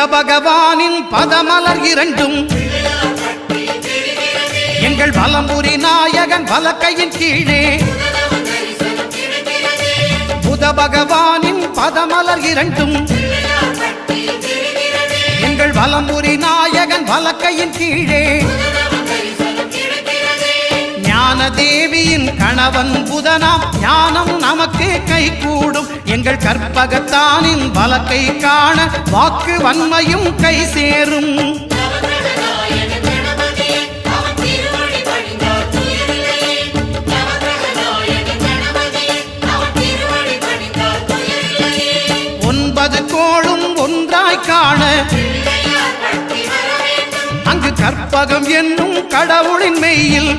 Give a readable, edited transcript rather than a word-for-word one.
பகவானின் பதமலர் இரண்டும் எங்கள் வலம்புரி நாயகன் வலக்கையின் கீழே புத பகவானின் பதமலர் இரண்டும் எங்கள் வலம்புரி நாயகன் வலக்கையின் கீழே ஞான தேவியின் கணவன் புதனாம் ஞானம் நமக்கு கை கூடும் எங்கள் கற்பகத்தானின் வலக்கை காண வாக்கு வன்மையும் கை சேரும் கோளும் ஒன்றாய் காண அங்கு கற்பகம் என்னும் கடவுளின் மெய்யில்